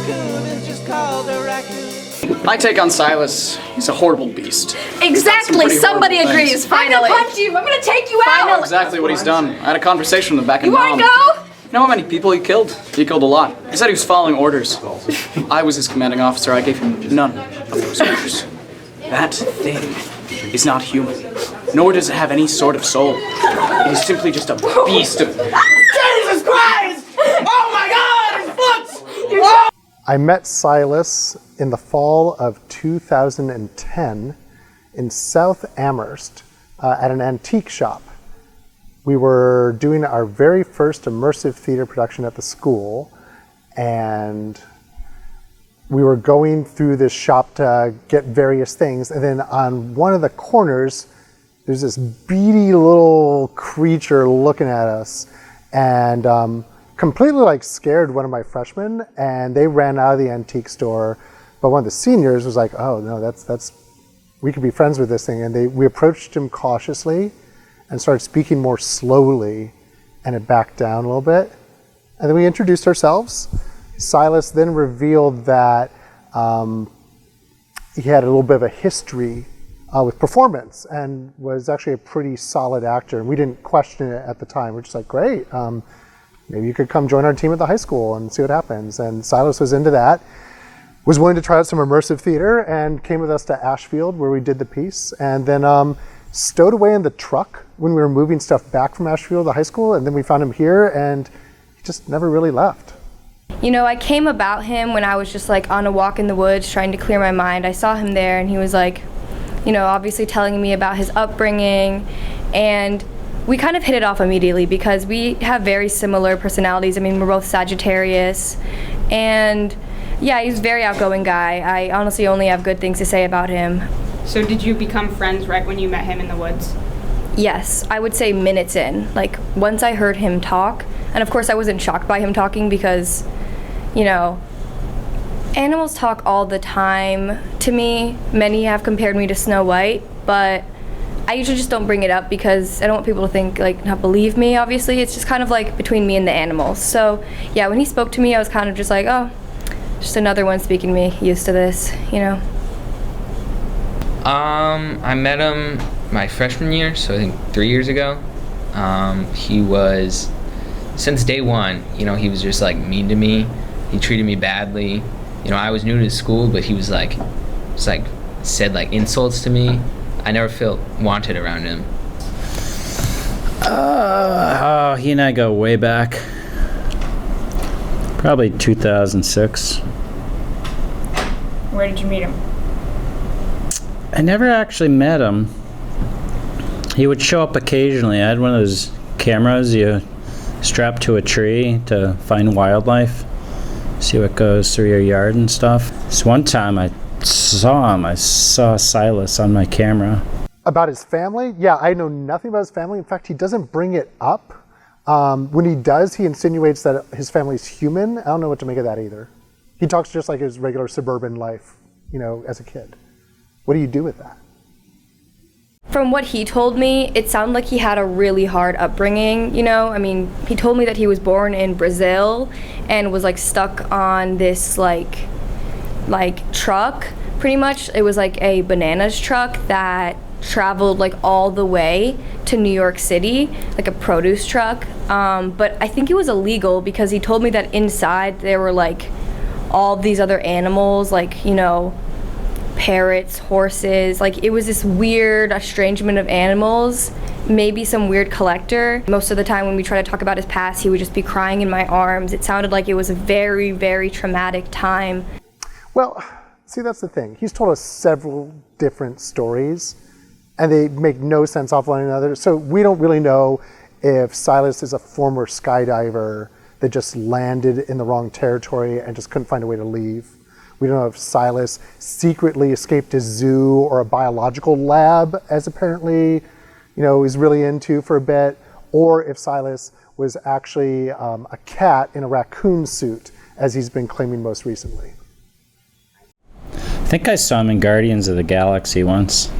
raccoon is just called a raccoon. My take on Silas, he's a horrible beast. Exactly, somebody agrees, finally. I'm gonna punch you, I'm gonna take you I know out! exactly what he's done. I had a conversation with him back in You wanna Nam. go? You know how many people he killed? He killed a lot. He said he was following orders. I was his commanding officer. I gave him none of those orders. That thing is not human, nor does it have any sort of soul. It is simply just a beast of... Jesus Christ! Oh my God, his foot! Oh! I met Silas in the fall of 2010 in South Amherst at an antique shop. We were doing our very first immersive theater production at the school, and we were going through this shop to get various things, and then on one of the corners there's this beady little creature looking at us, and completely like scared one of my freshmen, and they ran out of the antique store. But one of the seniors was like, oh no, that's we could be friends with this thing, and we approached him cautiously and started speaking more slowly, and it backed down a little bit. And then we introduced ourselves. Silas then revealed that he had a little bit of a history with performance and was actually a pretty solid actor. And we didn't question it at the time. We're just like, great, maybe you could come join our team at the high school and see what happens. And Silas was into that, was willing to try out some immersive theater, and came with us to Ashfield where we did the piece. And then stowed away in the truck when we were moving stuff back from Ashfield to high school, and then we found him here, and he just never really left. You know, I came about him when I was just like on a walk in the woods trying to clear my mind. I saw him there, and he was like, you know, obviously telling me about his upbringing, and we kind of hit it off immediately because we have very similar personalities. I mean, we're both Sagittarius, and yeah, he's a very outgoing guy. I honestly only have good things to say about him. So did you become friends right when you met him in the woods? Yes, I would say minutes in. Like, once I heard him talk, and of course I wasn't shocked by him talking because, you know, animals talk all the time to me. Many have compared me to Snow White, but I usually just don't bring it up because I don't want people to think, like, not believe me, obviously. It's just kind of like between me and the animals. So, yeah, when he spoke to me, I was kind of just like, oh, just another one speaking to me, used to this, you know. I met him my freshman year, so I think 3 years ago. He was, since day one, you know, he was just like mean to me. He treated me badly. You know, I was new to the school, but he was like, said like insults to me. I never felt wanted around him. He and I go way back. Probably 2006. Where did you meet him? I never actually met him. He would show up occasionally. I had one of those cameras you strap to a tree to find wildlife, see what goes through your yard and stuff. So one time I saw him. I saw Silas on my camera. About his family? Yeah, I know nothing about his family. In fact, he doesn't bring it up. When he does, he insinuates that his family's human. I don't know what to make of that either. He talks just like his regular suburban life, you know, as a kid. What do you do with that? From what he told me, it sounded like he had a really hard upbringing, you know? I mean, he told me that he was born in Brazil and was like stuck on this like truck, pretty much. It was like a bananas truck that traveled like all the way to New York City, like a produce truck. But I think it was illegal because he told me that inside there were like all these other animals, like, you know, parrots, horses. Like, it was this weird estrangement of animals, maybe some weird collector. Most of the time when we try to talk about his past, he would just be crying in my arms. It sounded like it was a very, very traumatic time. Well, see, that's the thing. He's told us several different stories, and they make no sense off one another. So we don't really know if Silas is a former skydiver that just landed in the wrong territory and just couldn't find a way to leave. We don't know if Silas secretly escaped a zoo or a biological lab, as apparently, you know, he's really into for a bit, or if Silas was actually a cat in a raccoon suit, as he's been claiming most recently. I think I saw him in Guardians of the Galaxy once.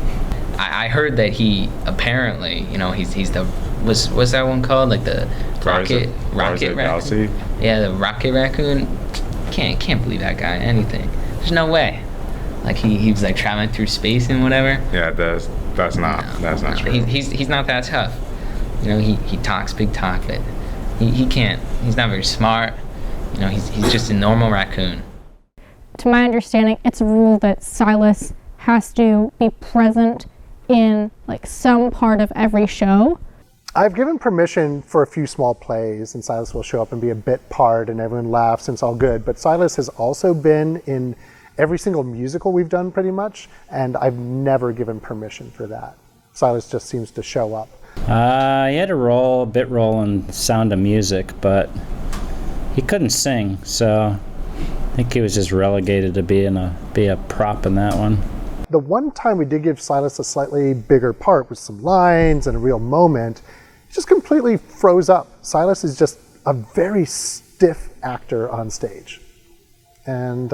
I heard that he apparently, you know, he's the, what's that one called? Like the rocket raccoon? Galaxy? Yeah, the rocket raccoon. Can't believe that guy. Anything. There's no way. Like he was like traveling through space and whatever. Yeah, that's not true. He's not that tough. You know, he talks big talk, but he can't. He's not very smart. You know, he's just a normal raccoon. To my understanding, it's a rule that Silas has to be present in like some part of every show. I've given permission for a few small plays, and Silas will show up and be a bit part, and everyone laughs, and it's all good. But Silas has also been in every single musical we've done pretty much, and I've never given permission for that. Silas just seems to show up. He had a bit role in Sound of Music, but he couldn't sing, so I think he was just relegated to be a prop in that one. The one time we did give Silas a slightly bigger part with some lines and a real moment, he just completely froze up. Silas is just a very stiff actor on stage and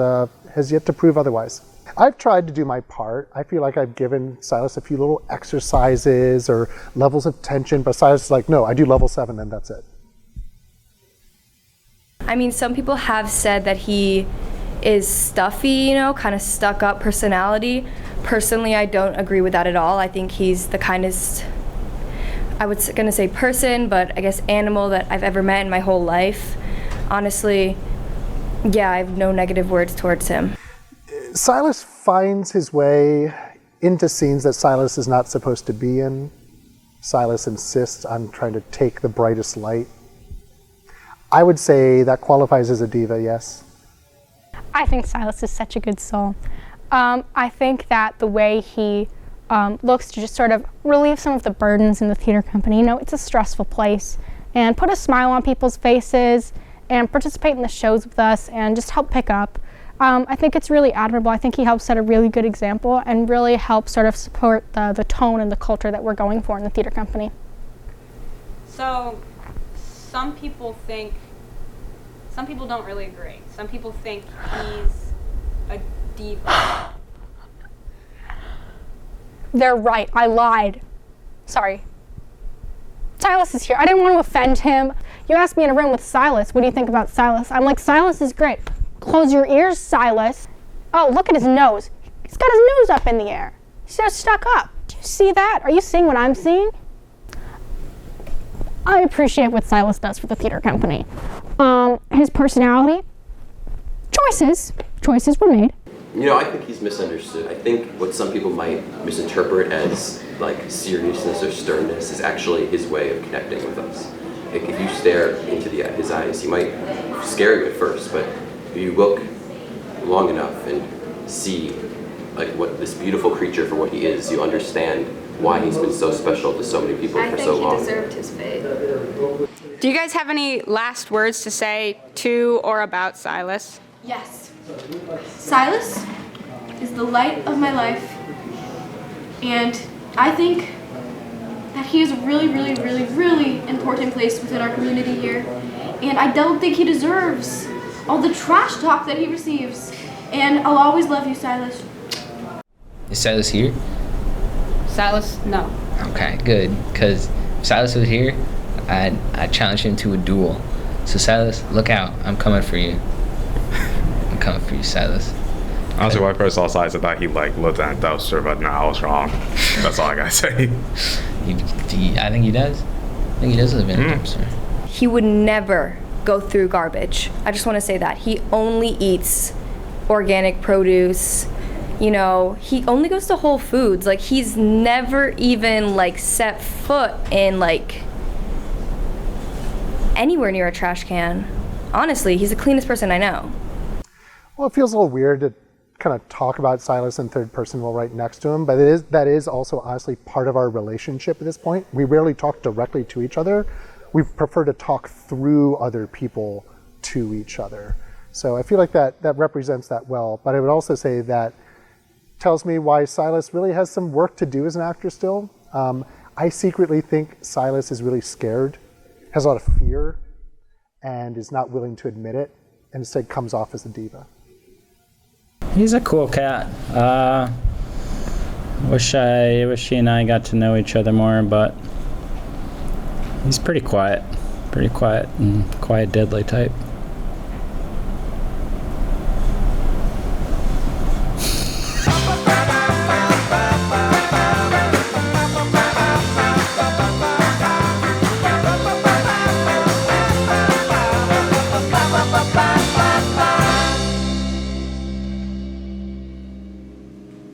has yet to prove otherwise. I've tried to do my part. I feel like I've given Silas a few little exercises or levels of tension, but Silas is like, no, I do level 7 and that's it. I mean, some people have said that he is stuffy, you know, kind of stuck up personality. Personally, I don't agree with that at all. I think he's the kindest, I was gonna say person, but I guess animal that I've ever met in my whole life. Honestly, yeah, I have no negative words towards him. Silas finds his way into scenes that Silas is not supposed to be in. Silas insists on trying to take the brightest light. I would say that qualifies as a diva, yes. I think Silas is such a good soul. I think that the way he looks to just sort of relieve some of the burdens in the theater company, you know, it's a stressful place, and put a smile on people's faces and participate in the shows with us and just help pick up. I think it's really admirable. I think he helps set a really good example and really helps sort of support the tone and the culture that we're going for in the theater company. So, some people don't really agree. Some people think he's a diva. They're right. I lied. Sorry. Silas is here. I didn't want to offend him. You asked me in a room with Silas, what do you think about Silas? I'm like, Silas is great. Close your ears, Silas. Oh, look at his nose. He's got his nose up in the air. He's just stuck up. Do you see that? Are you seeing what I'm seeing? I appreciate what Silas does for the theater company. His personality, choices were made. You know, I think he's misunderstood. I think what some people might misinterpret as like seriousness or sternness is actually his way of connecting with us. Like, if you stare into his eyes, he might scare you at first, but if you look long enough and see like what this beautiful creature for what he is, you understand why he's been so special to so many people for so long. I think he deserved his fate. Do you guys have any last words to say to or about Silas? Yes. Silas is the light of my life, and I think that he is a really, really, really, really important place within our community here, and I don't think he deserves all the trash talk that he receives, and I'll always love you, Silas. Is Silas here? Silas, no. Okay, good. Because if Silas was here, I'd challenge him to a duel. So Silas, look out. I'm coming for you. I'm coming for you, Silas. Honestly, when I first saw Silas, I thought he like lived in a dumpster, but no, I was wrong. That's all I gotta say. I think he does. I think he does live in a dumpster. He would never go through garbage. I just want to say that. He only eats organic produce. You know, he only goes to Whole Foods. Like, he's never even like set foot in like anywhere near a trash can. Honestly, he's the cleanest person I know. Well, it feels a little weird to kind of talk about Silas in third person while right next to him, but that is also honestly part of our relationship at this point. We rarely talk directly to each other. We prefer to talk through other people to each other. So I feel like that represents that well. But I would also say that tells me why Silas really has some work to do as an actor still. I secretly think Silas is really scared, has a lot of fear, and is not willing to admit it, and instead comes off as a diva. He's a cool cat. Wish he and I got to know each other more, but he's pretty quiet and quiet, deadly type.